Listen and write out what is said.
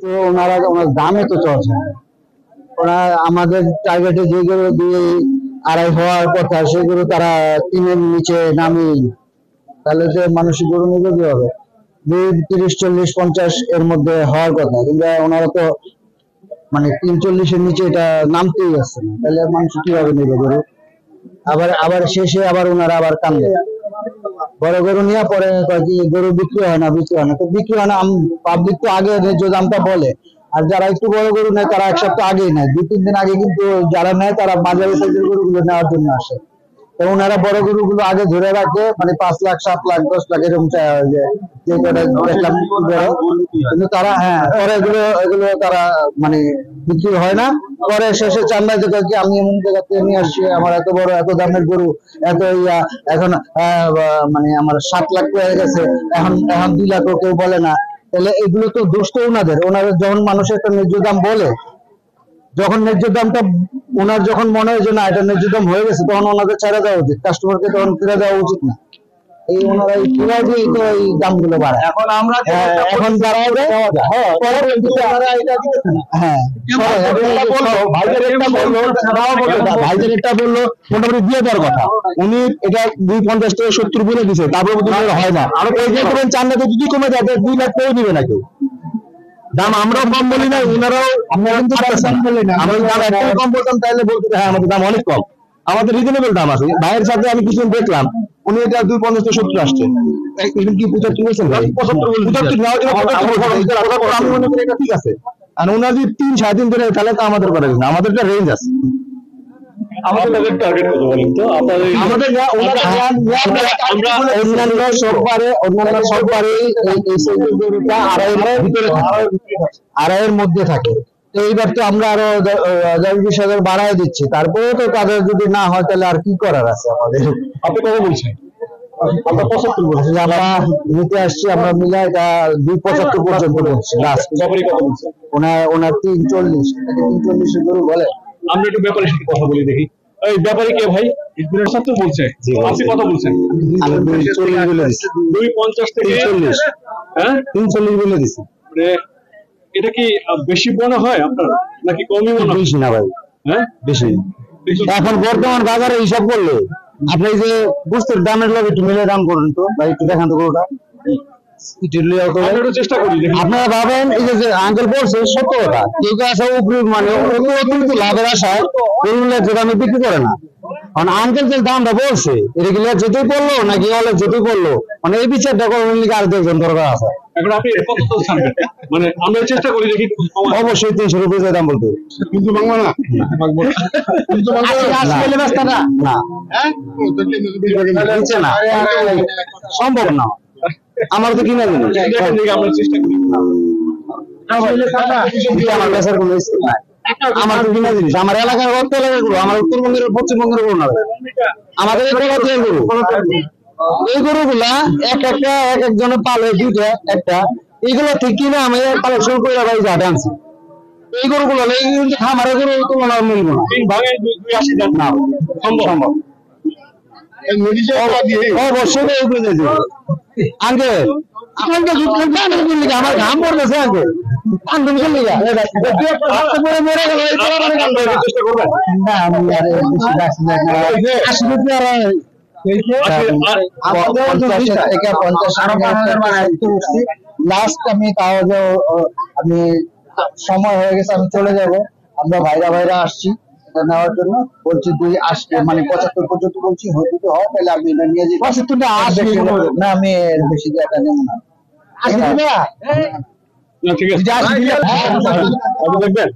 তো ওনার দামে তো চলছে না। ওরা আমাদের টার্গেটে যেগুলো দিয়ে আড়াই হওয়ার কথা সেগুলো তারা 3-এর নিচে নামিয়ে, তাহলে যে মানুষের গরু নিবে কি হবে? 30, 40, 50 এর মধ্যে হওয়ার কথা, কিন্তু ওনারা তো মানে 340-এর নিচে এটা নামতেই আসছে না, তাহলে মানুষ কিভাবে নেবে গরু? আবার শেষে আবার ওনারা আবার কান্দে, বড় গরু নিয়ে পরে কি গরু বিক্রি হয় না, তো বিক্রি হয় না। পাবলিক তো আগে ন্যায্য দামটা বলে, আর যারা একটু বড় গরু নেয় তারা এক সপ্তাহ আগেই নেয়, 2-3 দিন আগে, কিন্তু যারা নেয় তারা বাজারে সাইজের গরুগুলো নেওয়ার জন্য আসে। তো ওনারা বড় গরুগুলো আগে ধরে রাখে, মানে 5 লাখ, 7 লাখ, 10 লাখ এরকম দেখলাম, কিন্তু তারা পরে এগুলো তারা মানে বিক্রি হয় না। পরে শেষে চান্দাই কি আমি এমন জায়গা থেকে নিয়ে আসছি, আমার এত বড় এত দামের গরু, এত এখন মানে আমার 7 লাখ হয়ে গেছে, এখন 2 লাখও কেউ বলে না। তাহলে এগুলো তো দোষ তো ওনাদের যখন মানুষের একটা ন্যায্য দাম বলে, যখন ন্যায্য দামটা ওনার যখন মনে হয় যে না এটা ন্যায্য দাম হয়ে গেছে, তখন ওনাদের ছেড়ে দেওয়া উচিত, কাস্টমারকে তখন ফিরে দেওয়া উচিত না। এই ওনারা এই কিনা দিয়ে তো এই দামগুলো বাড়ায়। এখন আমরা এখন যারা ভাইদের একটা বললো মোটামুটি দিয়ে দেওয়ার কথা, উনি এটা 250 থেকে 70 বলে দিছে, তারপরে হয় না। আরো চান না, যদি কমে যায় 2 লাখ করে দিবে না কেউ। দাম আমরাও কম বলি না, ওনারাও, আমরা কিন্তু আমরা দাম একটাই কম বলতাম, তাহলে বলতে হ্যাঁ আমাদের দাম অনেক কম, আমাদের রিজনেবল দাম আছে। ভাইয়ের সাথে আমি কিছুদিন দেখলাম, উনি এটা 250 থেকে 70 আসছে, কি 75 বলছেন? 75 আমি মনে করি এটা ঠিক আছে। আর ওনার যদি 3-3.5 ধরে, তাহলে তো আমাদের করা না, আমাদের একটা রেঞ্জ আছে। আমাদের টার্গেট কত বলেন তো? আমাদের অন্যান্য সববারে এই সাইজের গরুটা আড়াইয়ের মধ্যে থাকে। তো এইবার তো আমরা আরো 10-20 বাড়ায় দিচ্ছি, তারপরেও তো তাদের যদি না হয় তাহলে আর কি করার আছে আমাদের। আপনি কত বলছেন? আমরা 75 বলছি, আমরা নিতে আসছি, আমরা মিলে এটা 275 পর্যন্ত বলছি লাস্ট। ওনার 340 এর গরু বলে। আমরা একটু ব্যাপারীর সাথে কথা বলি দেখি। এই ব্যাপারী কে ভাই? 75 বলছে, আপনি কত বলছেন? আমি 240 বলে দিছি। 250 থেকে 340, হ্যাঁ 340 বলে দিছি। মানে এটা কি বেশি মনে হয় আপনার, নাকি কমই মনে হয়? বেশি না ভাই, হ্যাঁ বেশি। এখন বর্তমান বাজারে হিসাব করলে আপনি যে বুঝতে দামের লগে একটু মিলে দাম করুন তো ভাই, একটু দেখান তো গরুটা। চেষ্টা করি। আপনারা ভাবেন এই যে আঙ্কেল বলছে সত্য কথা, কেউ আসা উপরে মানে অতিরিক্ত লাভের আশায় গরুগুলো যে দামে বিক্রি করে না। কারণ আঙ্কেল যে দামটা বলছে এটা কি যেতেই পড়লো নাকি হলে যেতেই পড়লো, মানে এই বিচারটা করার লিগে আর দেখবেন দরকার আছে। এখন আপনি কত ছাড়বেন? মানে আমরা চেষ্টা করি দেখি, অবশ্যই 300 রুপির দাম বলতে, কিন্তু মাংবো না, কিন্তু না সম্ভব না, আমার তো কিনা জিনিস। আমরা চেষ্টা করি, আমার বেচার কোনো স্কিল নাই, আমার তো কিনা জিনিস, আমার এলাকার অর্থ এলাকার গরু, আমার উত্তরবঙ্গের পশ্চিমবঙ্গের গরু না, আমাদের এই গরু। এই গরুগুলা এক একজনের পালে 2টা 1টা, এইগুলো ঠিক কিনা আমি কালেকশন করে ভাই যা আনছি। এই গরুগুলো খামারের গরু তুলনার মূল্য না, সম্ভব অবশ্যই আগে আমার ঘাম পড়তেছে আগে লাস্ট আমি তাও আমি সময় হয়ে গেছে, আমি চলে যাব। আমরা ভাইরা আসছি এটা নেওয়ার জন্য, বলছি 2 আসবে মানে 75 পর্যন্ত বলছি, যদি হয় তাহলে আমি এটা নিয়ে যাই। 75টা আসবে না, আমি বেশি জায়গা নেব না। ঠিক আছে, দেখবেন।